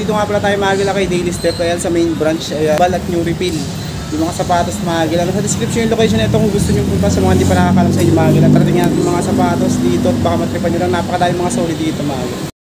dito nga pala tayo mga gila kay Daily Step. Ayan sa main branch, Balat New Refill. Yung mga sapatos mga gila. Nasa description yung location nito kung gusto nyo punta sa mga hindi pa nakakalam sa inyo mga gila. Tarating natin yung mga sapatos dito at baka matripan nyo lang. Napakadaming mga solid dito mga gila.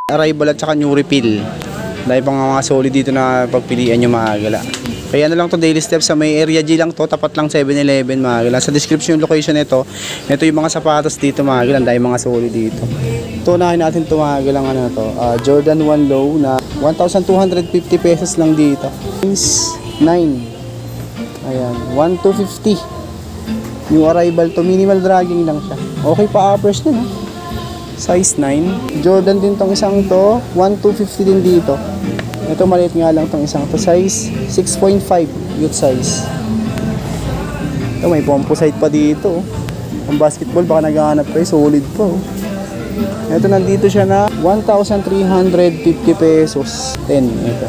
Arrival at saka New Refill. Dahil pang mga solid dito na pagpilian nyo mga gala. Kaya na lang to Daily Step sa may area G lang to, tapat lang 7-Eleven mga gala. Sa description yung location nito. Ito yung mga sapatos dito mga gala, dahil mga solid dito. Tunahin natin ito mga gala, ano to, Jordan 1 Low na 1,250 pesos lang dito. Size 9. Ayan, 1,250. Yung arrival to, minimal dragging lang siya. Okay pa uppers na, no? Size 9. Jordan din tong isang to, 1,250 din dito. Ito maliit nga lang tong isang to, size 6.5 youth size. Ito may composite pa dito. Ang basketball baka naghahanap kayo, solid po. Ito nandito siya na 1,350 pesos. 10 ito.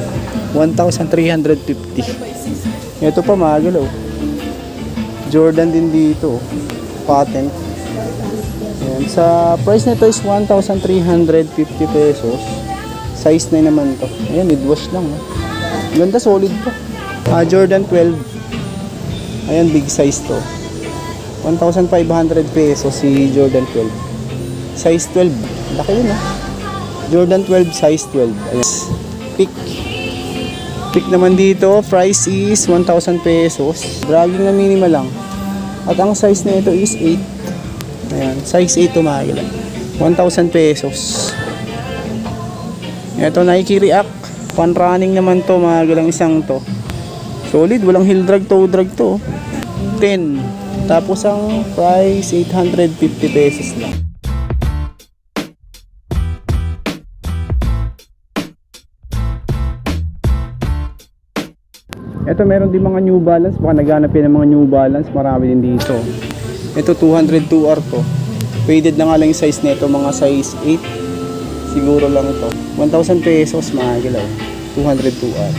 1,350. Ito pa magalaw. Jordan din dito. Patent. Ayan. Sa price nito is 1,350 pesos. Size 9 naman to. Ayan, mid-wash lang. Ganda, solid to. Jordan 12. Ayan, big size to. 1,500 pesos si Jordan 12. Size 12. Laki yun, Jordan 12, size 12. Ayan. Pick naman dito, price is 1,000 pesos. Dragging na minimal lang. At ang size na ito is 8. Ayan, size 8 to mga gila. 1,000 pesos. Ito, Nike React. Pan running naman to mga gilang isang to. Solid, walang heel drag, toe drag to. 10. Tapos ang price 850 pesos lang. Ito meron din mga New Balance. Baka naghanap yan ng mga New Balance. Marami din dito. Ito 202R to. Faded na nga lang yung size nito, mga size 8 siguro lang ito. 1,000 pesos mga gilaw. 202R.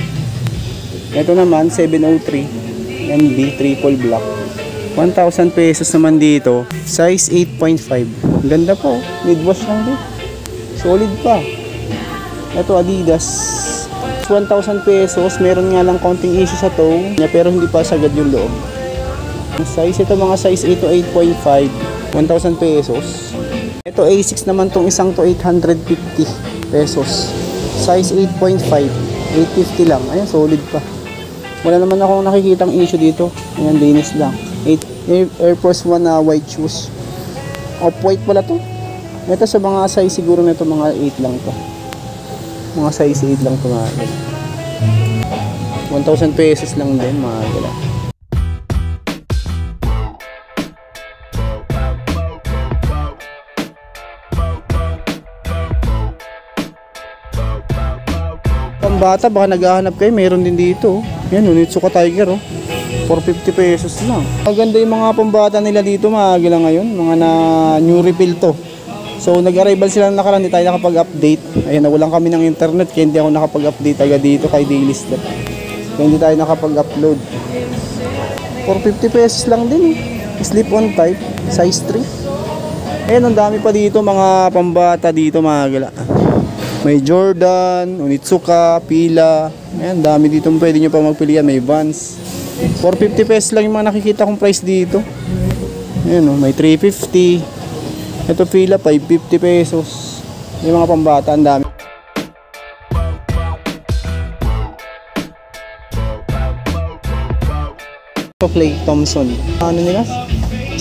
Ito naman 703 MB triple black. 1,000 pesos naman dito. Size 8.5. Ganda po. Mid-wash lang din. Solid pa. Ito Adidas. 1,000 pesos. Meron nga lang konting issue sa toe pero hindi pa sagad yung loob. Size ito mga size 8 to 8.5, 1,000 pesos. Ito A6 naman tong isang to, 850 pesos. Size 8.5, 850 lang. Ayan, solid pa. Wala naman akong nakikitang issue dito. Ayan, linis lang. Air Force 1 na white shoes. Off-white pala to. Ito sa mga size siguro nito mga 8 lang to. Mga size 8 lang ito mga gala. 1,000 pesos lang din mga gala. Pambata, baka naghahanap kayo, meron din dito. Yan, Onitsuka Tiger, 450 pesos lang. Maganda yung mga pambata nila dito, maaga lang ngayon. Mga na new refill to. So, nag-arrival sila na nakaraan, hindi tayo nakapag-update. Ayun, nawalan kami ng internet, kaya hindi ako nakapag-update agad dito kay Daily Step. Kaya hindi tayo nakapag-upload. 450 pesos lang din, Slip-on type, size 3. Ayun, ang dami pa dito, mga pambata dito, mga gala. May Jordan, Onitsuka, Pila. Ayan, dami dito pwede nyo pa magpilian. May Vans. 450 pesos lang yung mga nakikita kong price dito. Ayan, may 350. Ito Pila, 550 pesos. Yung mga pambata, ang dami. Ito Clay Thompson. Ano nila?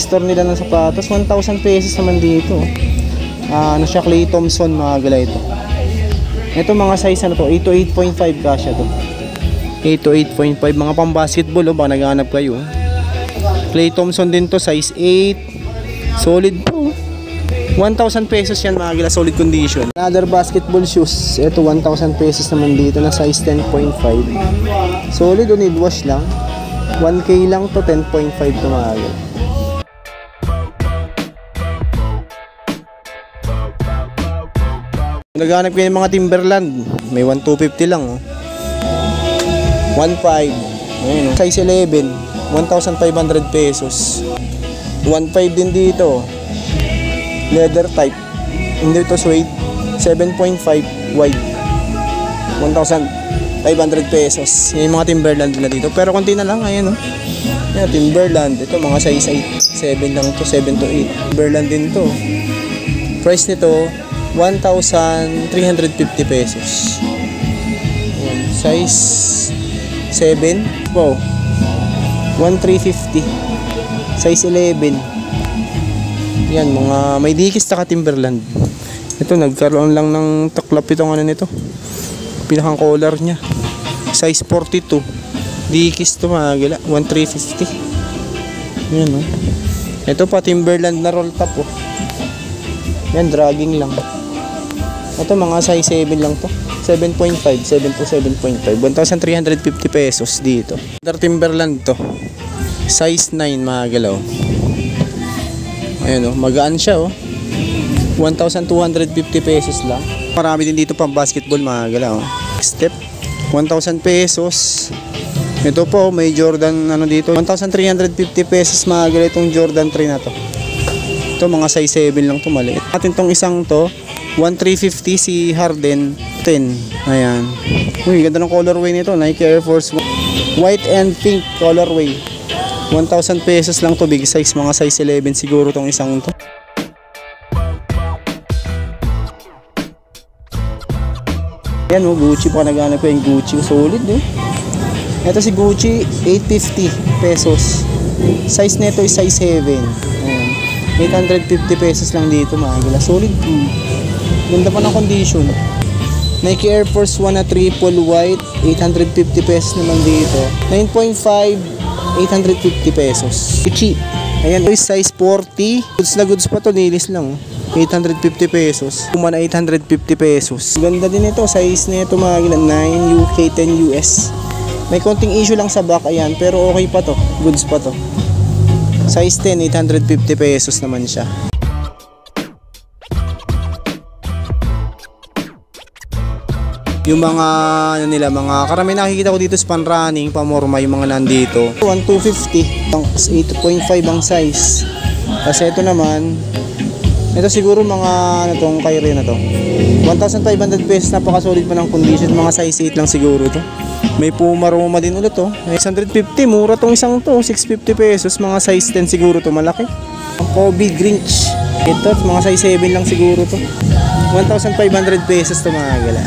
Store nila ng sapatos. 1,000 pesos naman dito. Ano siya, Clay Thompson, mga gala ito. Ito mga size ano to, 8 to 8.5 kasya to. 8 to 8.5, mga pang basketball baka naghahanap kayo. Clay Thompson din to, size 8. Solid to. 1,000 pesos yan mga gila, solid condition. Another basketball shoes, ito 1,000 pesos naman dito na size 10.5. Solid o need wash lang. 1K lang to, 10.5 to mga gila. Naghanap kayo ng mga Timberland, may 1,250 lang 1,500. Ayun, size 11, 1,500 pesos. 1,500 din dito. Leather type. Hindi ito suede. 7.5 wide. 1,500 pesos. Yan yung mga Timberland nila dito. Pero konti na lang, ayan Yan, Timberland. Ito mga size 8, 7 lang to, 7 to 8. Timberland din to. Price nito 1,350 pesos. Ayan, size 7. Wow. 1,350. Size 11. Yan, mga may dikis taka Timberland. Ito, nagkaroon lang ng taklap itong ano nito. Pinakang collar niya. Size 42. Dikis to mga gala. 1,350. Yan Ito pa, Timberland na roll top Yan, dragging lang. Ito mga size 7 lang to. 7.5, 7 to 7.5. 1,350 pesos dito. Other Timberland to. Size 9 mga galaw. Ayan magaan siya 1,250 pesos lang. Marami din dito pang basketball mga galaw. Step 1,000 pesos. Ito po may Jordan dito. 1,350 pesos mga galaw itong Jordan 3 na to. Ito mga size 7 lang to, maliit. Atin tong isang to 1,350 si Harden 10. Ayan. Uy, ganda ng colorway nito. Nike Air Force 1. White and pink colorway. 1,000 pesos lang to, big size, mga size 11 siguro tong isang to. Ayan Gucci pa naghanap ko yung Gucci. Solid Ito si Gucci 850 pesos. Size nito is size 7. Ayan. 850 pesos lang dito mga gila. Solid ganda pa ng condition. Nike Air Force 1 na triple white, 850 pesos naman dito. 9.5, 850 pesos. Gucci. Ayan, size 40. Goods na goods pa to, nilis lang 850 pesos. Puma na 850 pesos. Ganda din ito, size nito mga gila, 9 UK, 10 US. May konting issue lang sa back, ayan, pero okay pa to. Goods pa to. Size 10, 850 pesos naman siya. Yung mga mga karami nakikita ko dito sa pan running, pamorma yung mga nandito. 1,250, 8.5 ang size. Kasi ito naman, ito siguro mga tong Kyrie na to. 1,500 pesos, napaka-solid pa ng condition, mga size 8 lang siguro to. May Puma Roma din ulit 650, mura tong isang to, 650 pesos, mga size 10 siguro to, malaki. Ang Kobe Grinch, ito mga size 7 lang siguro to. 1,500 pesos to mga gala.